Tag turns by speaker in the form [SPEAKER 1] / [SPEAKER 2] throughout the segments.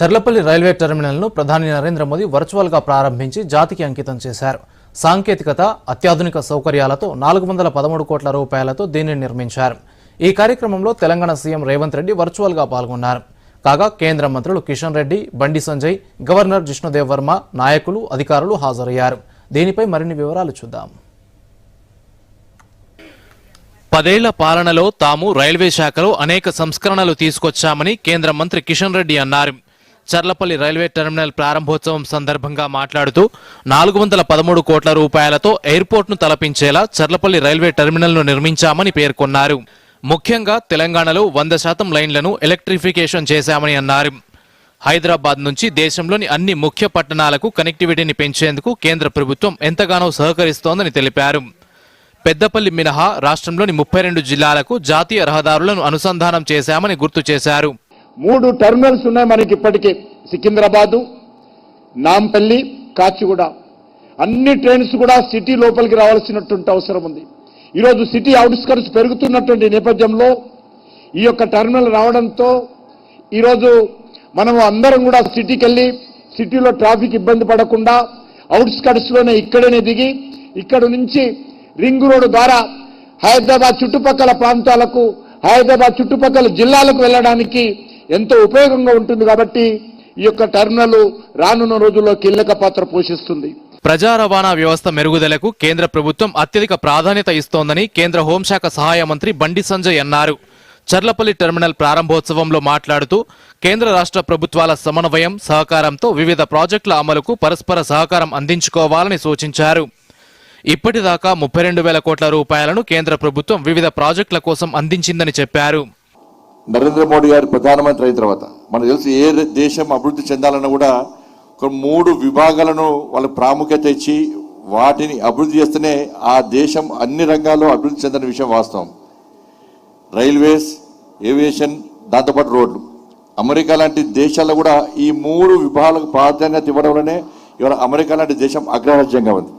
[SPEAKER 1] Cherlapalli railway టెర్మినల్ను ప్రధాని నరేంద్ర మోదీ వర్చువల్గా ప్రారంభించి జాతికి అంకితం చేశారు. సాంకేతికత, అత్యాధునిక సౌకర్యాలతో 413 కోట్ల రూపాయలతో దీనిని నిర్మించారు. ఈ కార్యక్రమంలో తెలంగాణ సీఎం రేవంత్ రెడ్డి వర్చువల్గా పాల్గొన్నారు. కాగా కేంద్ర మంత్రులు కిషన్ రెడ్డి, బండి సంజయ్, గవర్నర్ జిష్ణుదేవ్ వర్మ, నాయకులు, అధికారులు హాజరయ్యారు. దీనిపై మరిన్ని వివరాలు చూద్దాం. 10 ఏళ్ల పాలనలో తాము రైల్వే శాఖలో అనేక సంస్కరణలు తీసుకొచ్చామని కేంద్ర మంత్రి కిషన్ రెడ్డి అన్నారు. చర్లపల్లి రైల్వే టెర్మినల్ ప్రారంభోత్సవం సందర్భంగా మాట్లాడుతూ 413 కోట్ల రూపాయలతో ఎయిర్పోర్ట్ను తలపించేలా చర్లపల్లి రైల్వే టెర్మినల్ను నిర్మించామని పేర్కొన్నారు. ముఖ్యంగా తెలంగాణలో 100% లైన్లను ఎలక్ట్రిఫికేషన్ చేశామని అన్నారు. హైదరాబాద్ నుంచి దేశంలోని అన్ని ముఖ్య పట్టణాలకు కనెక్టివిటీని పెంచేందుకు కేంద్ర ప్రభుత్వం ఎంతగానో సహకరిస్తోందని తెలిపారు. పెద్దపల్లి మినహా రాష్ట్రంలోని 32 జిల్లాలకు జాతీయ రహదారులను అనుసంధానం చేశామని గుర్తు చేశారు.
[SPEAKER 2] 3 టెర్మినల్స్ ఉన్నాయి మనకి ఇప్పటికే. సికింద్రాబాదు, నాంపల్లి, కాచిగూడ. అన్ని ట్రైన్స్ కూడా సిటీ లోపలికి రావాల్సినటువంటి అవసరం ఉంది. ఈరోజు సిటీ అవుట్స్కర్ట్స్ పెరుగుతున్నటువంటి నేపథ్యంలో ఈ యొక్క టెర్మినల్ రావడంతో ఈరోజు మనం అందరం కూడా సిటీకి వెళ్ళి సిటీలో ట్రాఫిక్ ఇబ్బంది పడకుండా అవుట్స్కర్ట్స్లోనే ఇక్కడనే దిగి ఇక్కడ నుంచి రింగ్ రోడ్డు ద్వారా హైదరాబాద్ చుట్టుపక్కల ప్రాంతాలకు, హైదరాబాద్ చుట్టుపక్కల జిల్లాలకు వెళ్ళడానికి ఎంతో ఉపయోగంగా ఉంటుంది. కాబట్టి ఈ యొక్క టెర్మినల్ రానున్న రోజుల్లో కీలక పాత్ర పోషిస్తుంది.
[SPEAKER 1] ప్రజా రవాణా వ్యవస్థ మెరుగుదలకు కేంద్ర ప్రభుత్వం అత్యధిక ప్రాధాన్యత ఇస్తోందని కేంద్ర హోంశాఖ సహాయ మంత్రి బండి సంజయ్ అన్నారు. చర్లపల్లి టెర్మినల్ ప్రారంభోత్సవంలో మాట్లాడుతూ కేంద్ర రాష్ట్ర ప్రభుత్వాల సమన్వయం, సహకారంతో వివిధ ప్రాజెక్టుల అమలుకు పరస్పర సహకారం అందించుకోవాలని సూచించారు. ఇప్పటిదాకా 32,000 కోట్ల రూపాయలను కేంద్ర ప్రభుత్వం వివిధ ప్రాజెక్టుల కోసం అందించిందని చెప్పారు.
[SPEAKER 3] నరేంద్ర మోడీ గారు ప్రధానమంత్రి అయిన తర్వాత మనకు తెలుసు, ఏ దేశం అభివృద్ధి చెందాలన్నా కూడా ఒక 3 విభాగాలను వాళ్ళ ప్రాముఖ్యత ఇచ్చి వాటిని అభివృద్ధి చేస్తేనే ఆ దేశం అన్ని రంగాల్లో అభివృద్ధి చెందిన విషయం వాస్తవం. రైల్వేస్, ఏవియేషన్, దాంతోపాటు రోడ్లు. అమెరికా లాంటి దేశాల్లో కూడా ఈ 3 విభాగాలకు ప్రాధాన్యత ఇవ్వడంలోనే ఇవాళ అమెరికా లాంటి దేశం అగ్రరాజ్యంగా ఉంది.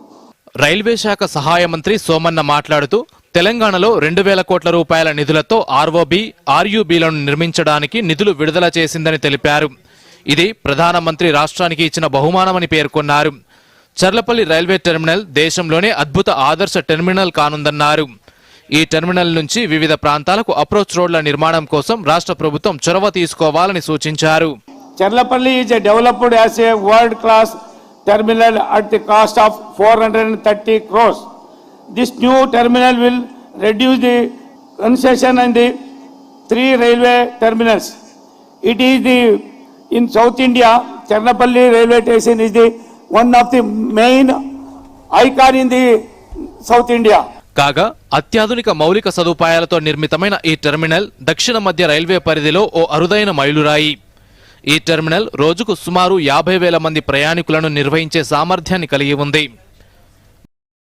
[SPEAKER 1] రైల్వే శాఖ సహాయ మంత్రి సోమన్న మాట్లాడుతూ తెలంగాణలో 2,000 కోట్ల రూపాయల నిధులతో ఆర్ఓబి, ఆర్యుబిలను నిర్మించడానికి నిధులు విడుదల చేసిందని తెలిపారు. ఇది ప్రధానమంత్రి రాష్ట్రానికి ఇచ్చిన బహుమానమని పేర్కొన్నారు. చర్లపల్లి రైల్వే టెర్మినల్ దేశంలోనే అద్భుత ఆదర్శ టెర్మినల్ కానుందన్నారు. ఈ టెర్మినల్ నుంచి వివిధ ప్రాంతాలకు అప్రోచ్ రోడ్ల నిర్మాణం కోసం రాష్ట్ర ప్రభుత్వం చొరవ తీసుకోవాలని సూచించారు.
[SPEAKER 4] Charlapalli is developed as a world class terminal at the cost of 430 crores. This new terminal will reduce the congestion in the 3 railway terminals. It is in South India, Chernapalli railway station is one of the main icon in the South India.
[SPEAKER 1] కాగా అత్యాధునిక మౌలిక సదుపాయాలతో నిర్మితమైన ఈ terminal దక్షిణ మధ్య railway పరిధిలో ఓ అరుదైన మైలురాయి. ఈ టెర్మినల్ రోజుకు సుమారు 50,000 మంది ప్రయాణికులను నిర్వహించే సామర్థ్యాన్ని కలిగి ఉంది.